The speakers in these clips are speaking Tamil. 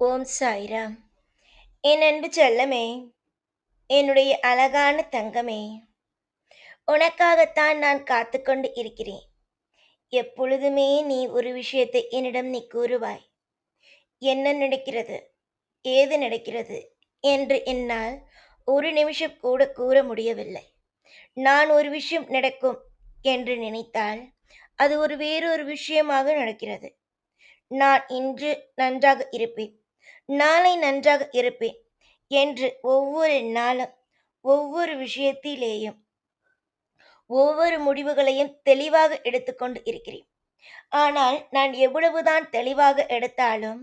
ஓம் சாய்ராம். என் அன்பு செல்லமே, என்னுடைய அழகான தங்கமே, உனக்காகத்தான் நான் காத்துக்கொண்டு இருக்கிறேன். எப்பொழுதுமே நீ ஒரு விஷயத்தை என்னிடம் நீ கூறுவாய். என்ன நடக்கிறது, ஏது நடக்கிறது என்று என்னால் ஒரு நிமிஷம் கூட கூற முடியவில்லை. நான் ஒரு விஷயம் நடக்கும் என்று நினைத்தால் அது வேறொரு விஷயமாக நடக்கிறது. நான் இன்று நன்றாக இருப்பேன், நாளை நன்றாக இருப்பேன் என்று ஒவ்வொரு நாளும் ஒவ்வொரு விஷயத்திலேயும் ஒவ்வொரு முடிவுகளையும் தெளிவாக எடுத்துக்கொண்டு இருக்கிறேன். ஆனால் நான் எவ்வளவுதான் தெளிவாக எடுத்தாலும்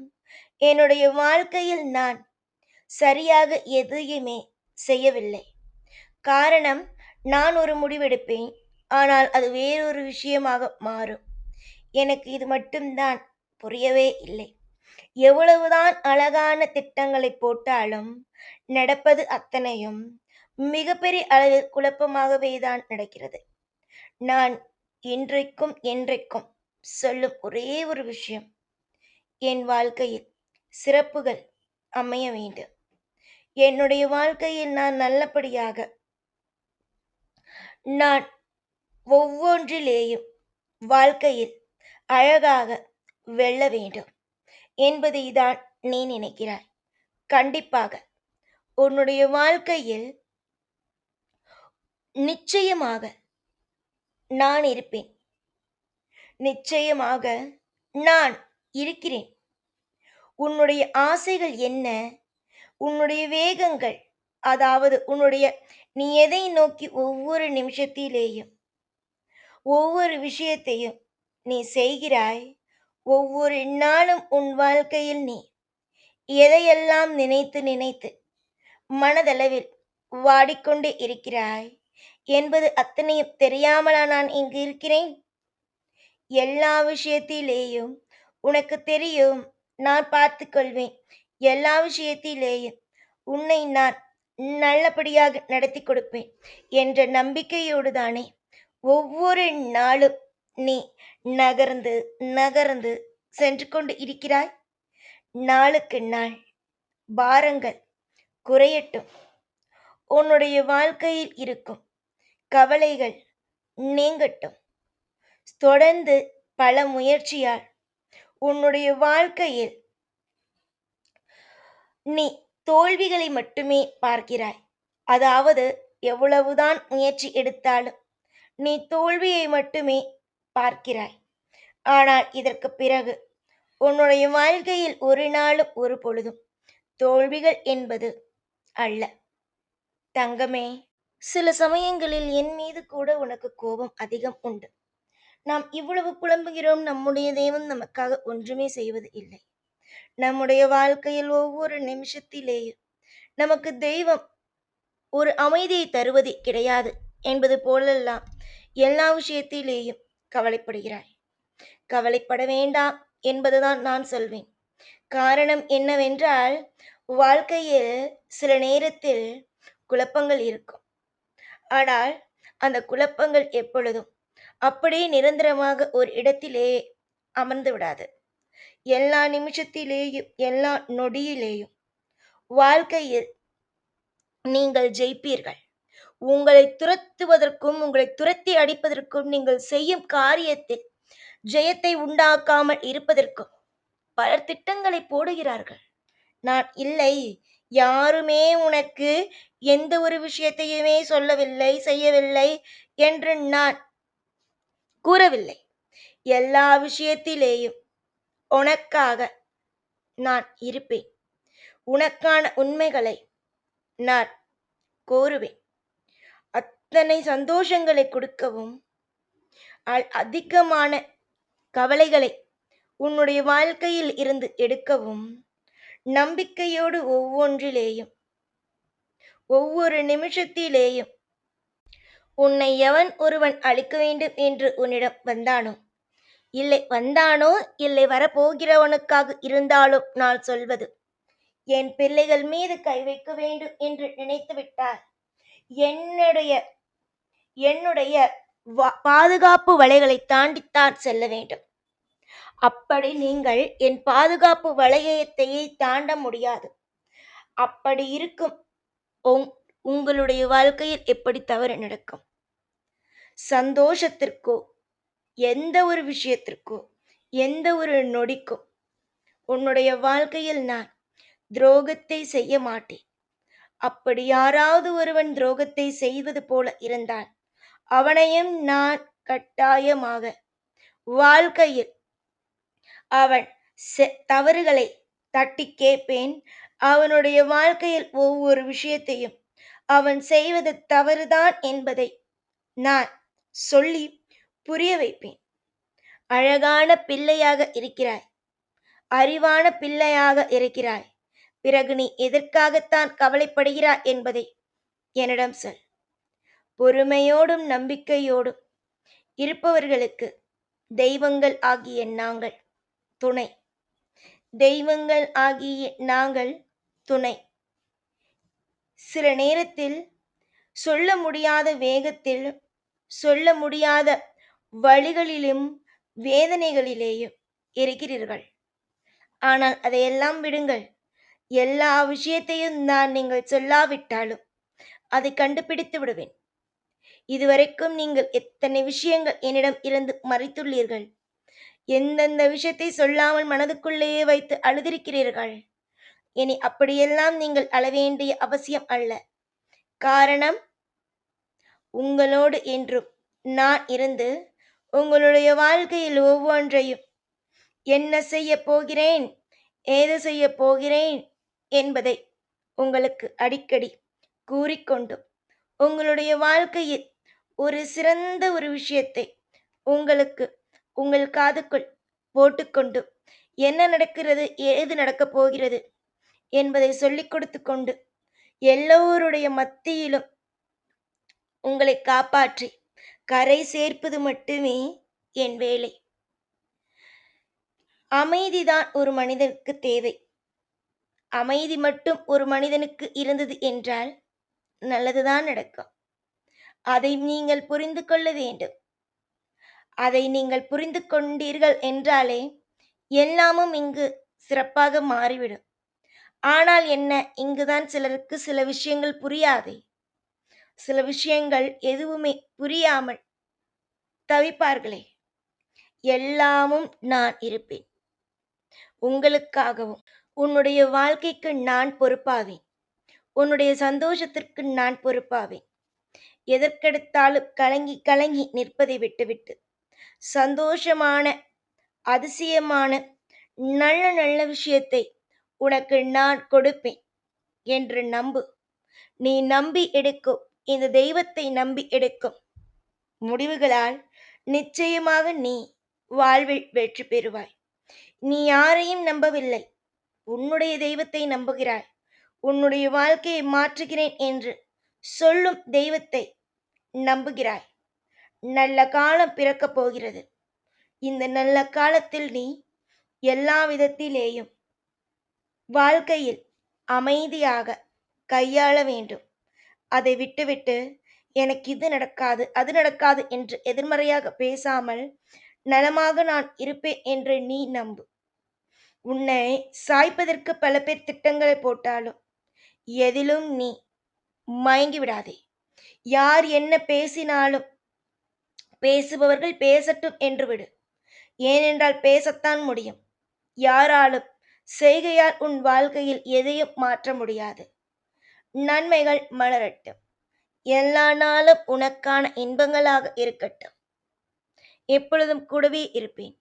என்னுடைய வாழ்க்கையில் நான் சரியாக எதையுமே செய்யவில்லை. காரணம், நான் ஒரு முடிவெடுப்பேன், ஆனால் அது வேறொரு விஷயமாக மாறும். எனக்கு இது மட்டும்தான் புரியவே இல்லை. எவ்வளவுதான் அழகான திட்டங்களை போட்டாலும் நடப்பது அத்தனையும் மிகப்பெரிய அளவில் குழப்பமாகவே தான் நடக்கிறது. நான் இன்றைக்கும் என்றைக்கும் சொல்லும் ஒரே ஒரு விஷயம், என் வாழ்க்கையில் சிறப்புகள் அமைய வேண்டும். என்னுடைய வாழ்க்கையில் நான் நல்லபடியாக நான் ஒவ்வொன்றிலேயும் வாழ்க்கையில் அழகாக வெல்ல வேண்டும் என்பதை தான் நீ நினைக்கிறாய். கண்டிப்பாக உன்னுடைய வாழ்க்கையில் நிச்சயமாக நான் இருப்பேன். நிச்சயமாக நான் இருக்கிறேன். உன்னுடைய ஆசைகள் என்ன? உன்னுடைய வேகங்கள், அதாவது நீ எதை நோக்கி ஒவ்வொரு நிமிஷத்திலேயும் ஒவ்வொரு விஷயத்தையும் நீ செய்கிறாய். ஒவ்வொரு நாளும் உன் வாழ்க்கையில் நீ எதையெல்லாம் நினைத்து நினைத்து மனதளவில் வாடிக்கொண்டே இருக்கிறாய் என்பது அத்தனையும் தெரியாமலா நான் இங்கு இருக்கிறேன்? எல்லா விஷயத்திலேயும் உனக்கு தெரியும், நான் பார்த்துக்கொள்வேன். எல்லா விஷயத்திலேயும் உன்னை நான் நல்லபடியாக நடத்தி கொடுப்பேன் என்ற நம்பிக்கையோடு தானே ஒவ்வொரு நாளும் நீ நகர்ந்து நகர்ந்து சென்று கொண்டு இருக்கிறாய். நாளுக்கு நாள் பாரங்கள் குறையட்டும். உன்னுடைய வாழ்க்கையில் இருக்கும் கவலைகள் நீங்கட்டும். தொடர்ந்து பல முயற்சியால் உன்னுடைய வாழ்க்கையில் நீ தோல்விகளை மட்டுமே பார்க்கிறாய். அதாவது எவ்வளவுதான் முயற்சி எடுத்தாலும் நீ தோல்வியை மட்டுமே பார்க்கிறாய். ஆனால் இதற்கு பிறகு உன்னுடைய வாழ்க்கையில் ஒரு நாளும் ஒரு பொழுதும் தோல்விகள் என்பது அல்ல. தங்கமே, சில சமயங்களில் என் மீது கூட உனக்கு கோபம் அதிகம் உண்டு. நாம் இவ்வளவு புலம்புகிறோம், நம்முடைய தேவன் நமக்காக ஒன்றுமே செய்வது இல்லை. நம்முடைய வாழ்க்கையில் ஒவ்வொரு நிமிஷத்திலேயும் நமக்கு தெய்வம் ஒரு அமைதியை தருவது கிடையாது என்பது போலெல்லாம் எல்லா விஷயத்திலேயும் கவலைப்படுகிறாய். கவலைப்பட வேண்டாம் என்பதுதான் நான் சொல்வேன். காரணம் என்னவென்றால், வாழ்க்கையில் சில நேரத்தில் குழப்பங்கள் இருக்கும். ஆனால் அந்த குழப்பங்கள் எப்பொழுதும் அப்படியே நிரந்தரமாக ஒரு இடத்திலே அமர்ந்து விடாது. எல்லா நிமிஷத்திலேயும் எல்லா நொடியிலேயும் வாழ்க்கையில் நீங்கள் ஜெயிப்பீர்கள். உங்களை துரத்துவதற்கும் உங்களை துரத்தி அடிப்பதற்கும் நீங்கள் செய்யும் காரியத்தில் ஜெயத்தை உண்டாக்காமல் இருப்பதற்கும் பலர் திட்டங்களை போடுகிறார்கள். நான் இல்லை, யாருமே உனக்கு எந்த ஒரு விஷயத்தையுமே சொல்லவில்லை, செய்யவில்லை என்று நான் கூறவில்லை. எல்லா விஷயத்திலேயும் உனக்காக நான் இருப்பேன். உனக்கான உண்மைகளை நான் கோருவேன். அத்தனை சந்தோஷங்களை கொடுக்கவும், அதிகமான கவலைகளை உன்னுடைய வாழ்க்கையில் இருந்து எடுக்கவும், நம்பிக்கையோடு ஒவ்வொன்றிலேயும் ஒவ்வொரு நிமிஷத்திலேயும் உன்னை எவன் ஒருவன் அழிக்க வேண்டும் என்று உன்னிடம் வந்தானோ இல்லை வரப்போகிறவனுக்காக இருந்தாலும் நான் சொல்வது, என் பிள்ளைகள் மீது கை வைக்க வேண்டும் என்று நினைத்து விட்டால் என்னுடைய என்னுடைய பாதுகாப்பு வலைகளை தாண்டித்தான் செல்ல வேண்டும். அப்படி நீங்கள் என் பாதுகாப்பு வளையத்தையே தாண்ட முடியாது. அப்படி இருக்கும் உங் உங்களுடைய வாழ்க்கையில் எப்படி தவறு நடக்கும்? சந்தோஷத்திற்கோ, எந்த ஒரு விஷயத்திற்கோ, எந்த ஒரு நொடிக்கோ, உன்னுடைய வாழ்க்கையில் நான் துரோகத்தை செய்ய மாட்டேன். அப்படி யாராவது ஒருவன் துரோகத்தை செய்வது போல இருந்தால், அவனையும் நான் கட்டாயமாக வாழ்க்கையில் அவன் தவறுகளை தட்டி கேட்பேன். அவனுடைய வாழ்க்கையில் ஒவ்வொரு விஷயத்தையும் அவன் செய்வது தவறுதான் என்பதை நான் சொல்லி புரிய வைப்பேன். அழகான பிள்ளையாக இருக்கிறாய், அறிவான பிள்ளையாக இருக்கிறாய். பிறகு நீ எதற்காகத்தான் கவலைப்படுகிறாய் என்பதை என்னிடம் சொல். பொறுமையோடும் நம்பிக்கையோடும் இருப்பவர்களுக்கு தெய்வங்கள் ஆகிய நாங்கள் துணை. தெய்வங்கள் ஆகிய நாங்கள் துணை. சில நேரத்தில் சொல்ல முடியாத வேகத்தில், சொல்ல முடியாத வழிகளிலும் வேதனைகளிலேயும் இருக்கிறீர்கள். ஆனால் அதையெல்லாம் விடுங்கள். எல்லா விஷயத்தையும் நான் நீங்கள் சொல்லாவிட்டாலும் அதை கண்டுபிடித்து விடுவேன். இதுவரைக்கும் நீங்கள் எத்தனை விஷயங்கள் என்னிடம் இருந்து மறைத்துள்ளீர்கள். எந்தெந்த விஷயத்தை சொல்லாமல் மனதுக்குள்ளேயே வைத்து அழுதிருக்கிறீர்கள். இனி அப்படியெல்லாம் நீங்கள் அழ வேண்டிய அவசியம் அல்ல. காரணம், உங்களோடு என்றும் நான் இருந்து உங்களுடைய வாழ்க்கையில் ஒவ்வொன்றையும் என்ன செய்ய போகிறேன், ஏது செய்ய போகிறேன் என்பதை உங்களுக்கு அடிக்கடி கூறிக்கொண்டும், உங்களுடைய வாழ்க்கையில் ஒரு சிறந்த ஒரு விஷயத்தை உங்களுக்கு உங்கள் காதுக்குள் போட்டுக்கொண்டும், என்ன நடக்கிறது, ஏது நடக்கப் போகிறது என்பதை சொல்லிக் கொடுத்து கொண்டு, எல்லோருடைய மத்தியிலும் உங்களை காப்பாற்றி கரை சேர்ப்பது மட்டுமே என் வேலை. அமைதிதான் ஒரு மனிதனுக்கு தேவை. அமைதி மட்டும் ஒரு மனிதனுக்கு இருந்தது என்றால் நல்லதுதான் நடக்கும். அதை நீங்கள் புரிந்து கொள்ள வேண்டும். அதை நீங்கள் புரிந்து கொண்டீர்கள் என்றாலே எல்லாமும் இங்கு சிறப்பாக மாறிவிடும். ஆனால் என்ன, இங்குதான் சிலருக்கு சில விஷயங்கள் புரியாதே. சில விஷயங்கள் எதுவுமே புரியாமல் தவிப்பார்களே. எல்லாமும் நான் இருப்பேன் உங்களுக்காகவும். உன்னுடைய வாழ்க்கைக்கு நான் பொறுப்பாவேன். உன்னுடைய சந்தோஷத்திற்கு நான் பொறுப்பாவேன். எதற்கெடுத்தாலும் கலங்கி கலங்கி நிற்பதை விட்டுவிட்டு, சந்தோஷமான, அதிசயமான, நல்ல நல்ல விஷயத்தை உனக்கு நான் கொடுப்பேன் என்று நம்பு. நீ நம்பி எடுக்கும், இந்த தெய்வத்தை நம்பி எடுக்கும் முடிவுகளால் நிச்சயமாக நீ வாழ்வில் வெற்றி பெறுவாய். நீ யாரையும் நம்பவில்லை, உன்னுடைய தெய்வத்தை நம்புகிறாய். உன்னுடைய வாழ்க்கையை மாற்றுகிறேன் என்று சொல்லும் தெய்வத்தை நம்புகிறாய். நல்ல காலம் பிறக்கப் போகிறது. இந்த நல்ல காலத்தில் நீ எல்லா விதத்திலேயும் வாழ்க்கையில் அமைதியாக கையாள வேண்டும். அதை விட்டுவிட்டு எனக்கு இது நடக்காது, அது நடக்காது என்று எதிர்மறையாக பேசாமல், நலமாக நான் இருப்பேன் என்று நீ நம்பு. உன்னை சாய்ப்பதற்கு பல பேர் திட்டங்களை போட்டாலும் எதிலும் நீ மயங்கி விடாதே. யார் என்ன பேசினாலும் பேசுபவர்கள் பேசட்டும் என்று விடு. ஏனென்றால் பேசத்தான் முடியும். யாராலும் செய்கையால் உன் வாழ்க்கையில் எதையும் மாற்ற முடியாது. நன்மைகள் மலரட்டும். எல்லா நாளும் உனக்கான இன்பங்களாக இருக்கட்டும். எப்பொழுதும் கூடவே இருப்பேன்.